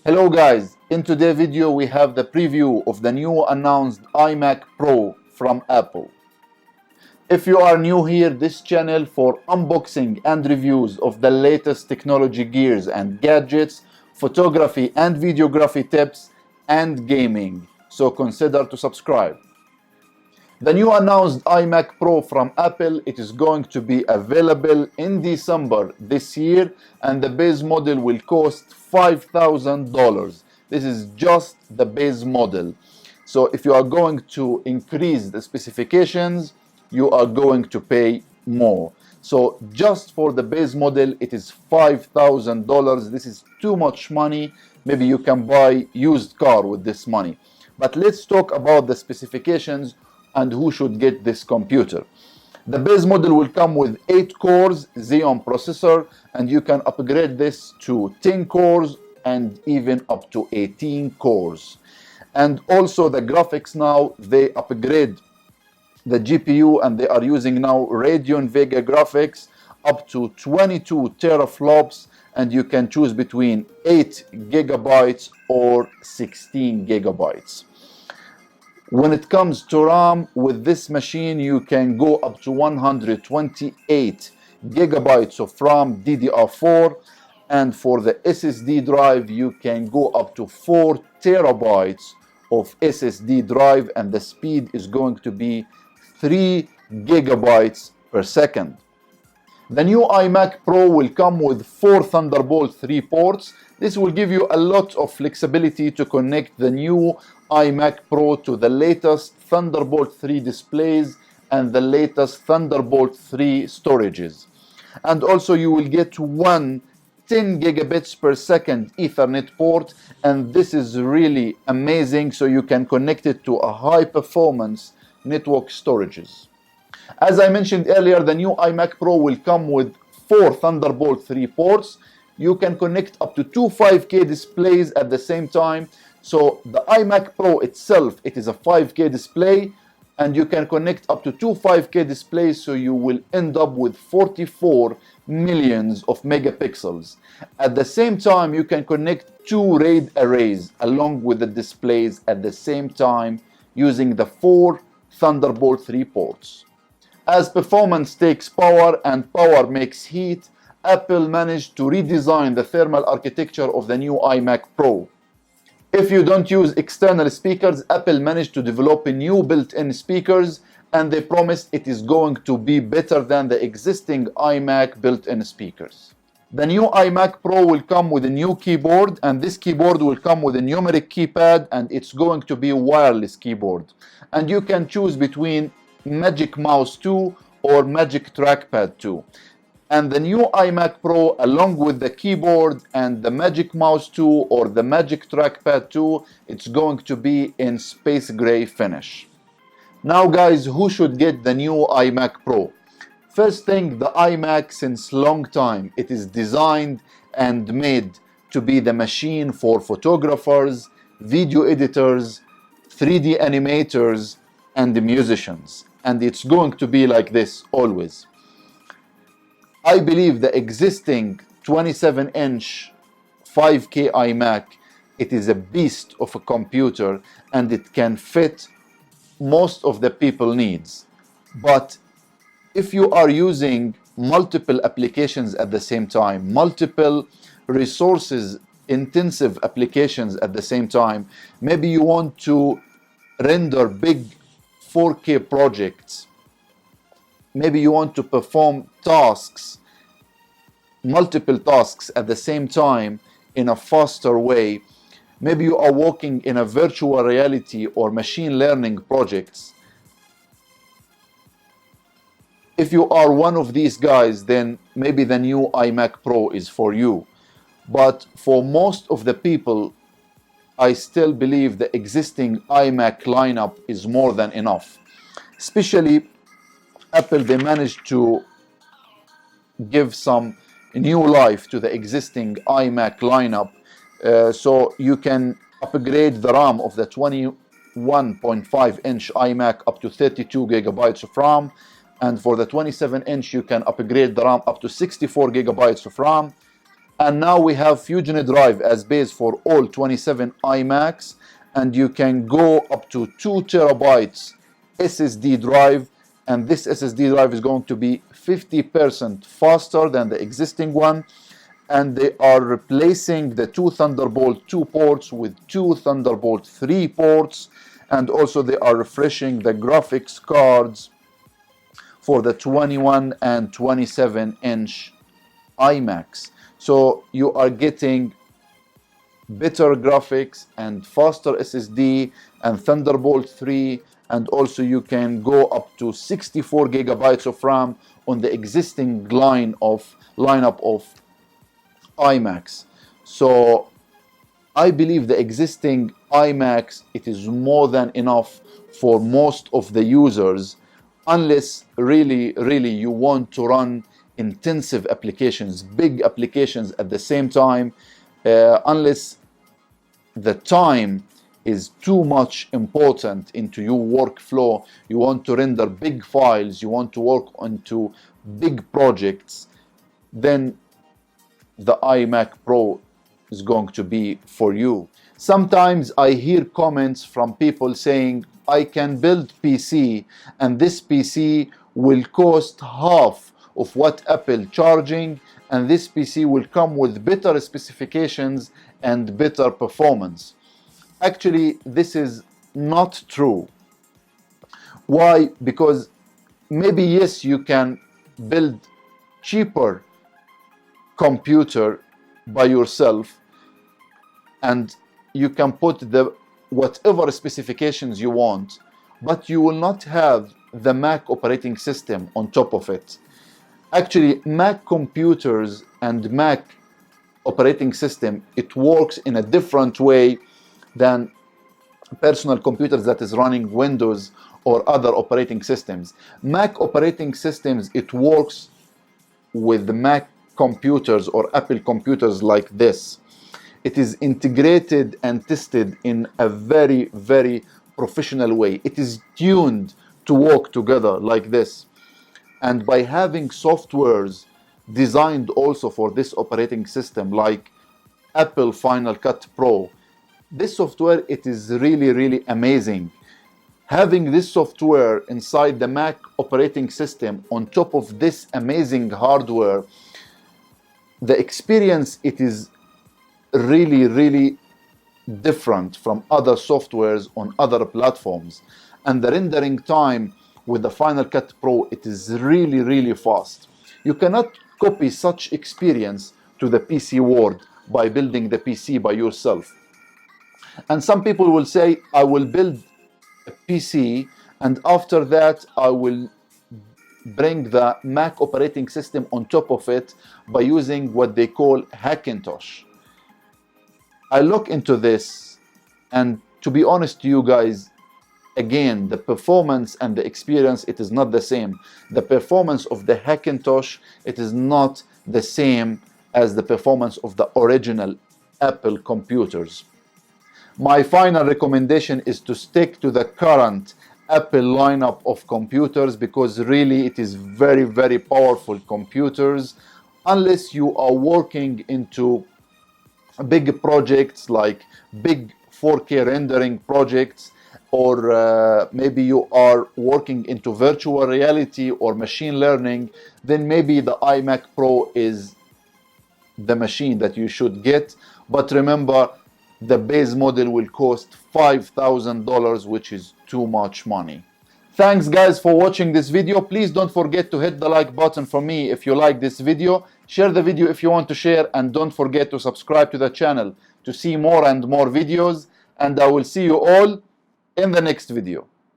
Hello guys, in today's video we have the preview of the new announced iMac Pro from Apple. If you are new here, this channel for unboxing and reviews of the latest technology gears and gadgets, photography and videography tips, and gaming, so consider to subscribe. The new announced iMac Pro from Apple, it is going to be available in December this year, and the base model will cost $5,000. This is just the base model. So if you are going to increase the specifications, you are going to pay more. So just for the base model, it is $5,000. This is too much money. Maybe you can buy used car with this money. But let's talk about the specifications and who should get this computer. The base model will come with 8 cores Xeon processor, and you can upgrade this to 10 cores and even up to 18 cores. And also the graphics, now they upgrade the GPU and they are using now Radeon Vega graphics up to 22 teraflops, and you can choose between 8 gigabytes or 16 gigabytes. When it comes to RAM, with this machine you can go up to 128 gigabytes of RAM DDR4, and for the SSD drive you can go up to 4 terabytes of SSD drive, and the speed is going to be 3 gigabytes per second. The new iMac Pro will come with 4 Thunderbolt 3 ports. This will give you a lot of flexibility to connect the new iMac Pro to the latest Thunderbolt 3 displays and the latest Thunderbolt 3 storages. And also you will get one 10 gigabits per second Ethernet port, and this is really amazing, so you can connect it to a high performance network storages. As I mentioned earlier, the new iMac Pro will come with 4 Thunderbolt 3 ports. You can connect up to 2 5K displays at the same time. So the iMac Pro itself, it is a 5K display, and you can connect up to 2 5K displays, so you will end up with 44 millions of megapixels. At the same time, you can connect 2 RAID arrays along with the displays at the same time using the 4 Thunderbolt 3 ports. As performance takes power and power makes heat, Apple managed to redesign the thermal architecture of the new iMac Pro. If you don't use external speakers, Apple managed to develop a new built-in speakers, and they promised it is going to be better than the existing iMac built-in speakers. The new iMac Pro will come with a new keyboard, and this keyboard will come with a numeric keypad, and it's going to be a wireless keyboard. And you can choose between Magic Mouse 2 or Magic Trackpad 2. And the new iMac Pro, along with the keyboard and the Magic Mouse 2 or the Magic Trackpad 2, it's going to be in space gray finish. Now guys, who should get the new iMac Pro? First thing, the iMac, since long time, it is designed and made to be the machine for photographers, video editors, 3D animators, and the musicians. And it's going to be like this always. I believe the existing 27-inch 5K iMac, it is a beast of a computer, and it can fit most of the people needs. But if you are using multiple applications at the same time, multiple resources intensive applications at the same time, maybe you want to render big 4K projects, maybe you want to perform tasks, multiple tasks at the same time in a faster way, maybe you are working in a virtual reality or machine learning projects. If you are one of these guys, then maybe the new iMac Pro is for you. But for most of the people, I still believe the existing iMac lineup is more than enough. Especially Apple, they managed to give some new life to the existing iMac lineup. So you can upgrade the RAM of the 21.5-inch iMac up to 32 gigabytes of RAM. And for the 27-inch, you can upgrade the RAM up to 64 gigabytes of RAM. And now we have Fusion drive as base for all 27 iMacs, and you can go up to 2 terabytes SSD drive, and this SSD drive is going to be 50% faster than the existing one, and they are replacing the 2 Thunderbolt 2 ports with 2 Thunderbolt 3 ports, and also they are refreshing the graphics cards for the 21 and 27 inch iMacs. So you are getting better graphics and faster SSD and Thunderbolt 3, and also you can go up to 64 gigabytes of RAM on the existing lineup of iMacs. So I believe the existing iMacs, it is more than enough for most of the users, unless really you want to run intensive applications, big applications at the same time, unless the time is too much important into your workflow, you want to render big files, you want to work onto big projects, then the iMac Pro is going to be for you. Sometimes I hear comments from people saying, I can build PC and this PC will cost half of what Apple charging, and this PC will come with better specifications and better performance. Actually, this is not true. Why? Because maybe yes, you can build cheaper computer by yourself and you can put the whatever specifications you want, but you will not have the Mac operating system on top of it. Actually, Mac computers and Mac operating system, it works in a different way than personal computers that is running Windows or other operating systems. Mac operating systems, it works with the Mac computers or Apple computers like this. It is integrated and tested in a very professional way. It is tuned to work together like this. And by having softwares designed also for this operating system, like Apple Final Cut Pro, this software, it is really amazing. Having this software inside the Mac operating system on top of this amazing hardware, the experience, it is really different from other softwares on other platforms. And the rendering time with the Final Cut Pro, it is really fast. You cannot copy such experience to the PC world by building the PC by yourself. And some people will say, I will build a PC and after that I will bring the Mac operating system on top of it by using what they call Hackintosh. I look into this, and to be honest to you guys, again, the performance and the experience, it is not the same. The performance of the Hackintosh, it is not the same as the performance of the original Apple computers. My final recommendation is to stick to the current Apple lineup of computers, because really it is very powerful computers, unless you are working into big projects like big 4K rendering projects, or maybe you are working into virtual reality or machine learning, then maybe the iMac Pro is the machine that you should get. But remember, the base model will cost $5,000, which is too much money. Thanks guys for watching this video. Please don't forget to hit the like button for me if you like this video. Share the video if you want to share, and don't forget to subscribe to the channel to see more and more videos. And I will see you all in the next video.